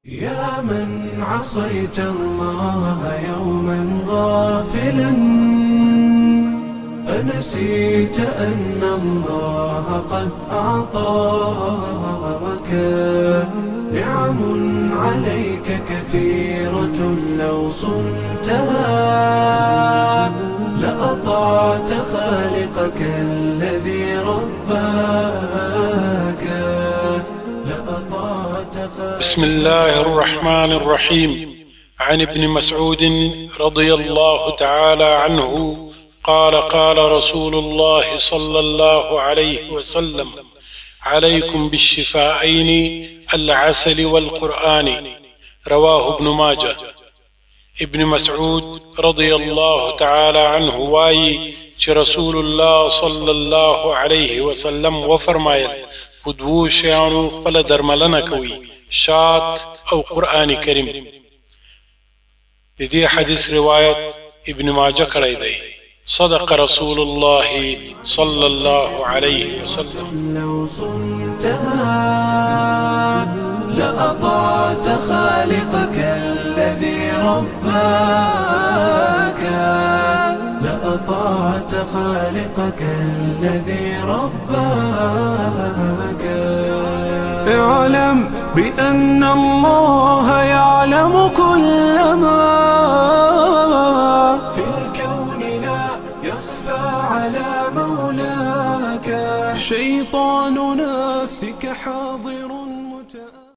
يا من عصيت الله يوما غافلا، أنسيت أن الله قد أعطاك نعم عليك كثيرة، لو صنتها لأطعت خالقك الذي رباك. بسم الله الرحمن الرحيم. عن ابن مسعود رضي الله تعالى عنه قال: قال رسول الله صلى الله عليه وسلم: عليكم بالشفاءين العسل والقرآن. رواه ابن ماجه. ابن مسعود رضي الله تعالى عنه وايي چې رسول الله صلى الله عليه وسلم وفرمایل: پدوو شیانو خپل درملنه کوي، شات او قرآن کریم. د دې حدیث روایت ابن ماجه کړی دی. صدق رسول الله صلى الله عليه وسلم. لو صنتها لأطعت خالقك الذي رباك، لأطعت خالقك الذي رباك. اعلم بأن الله يعلم كل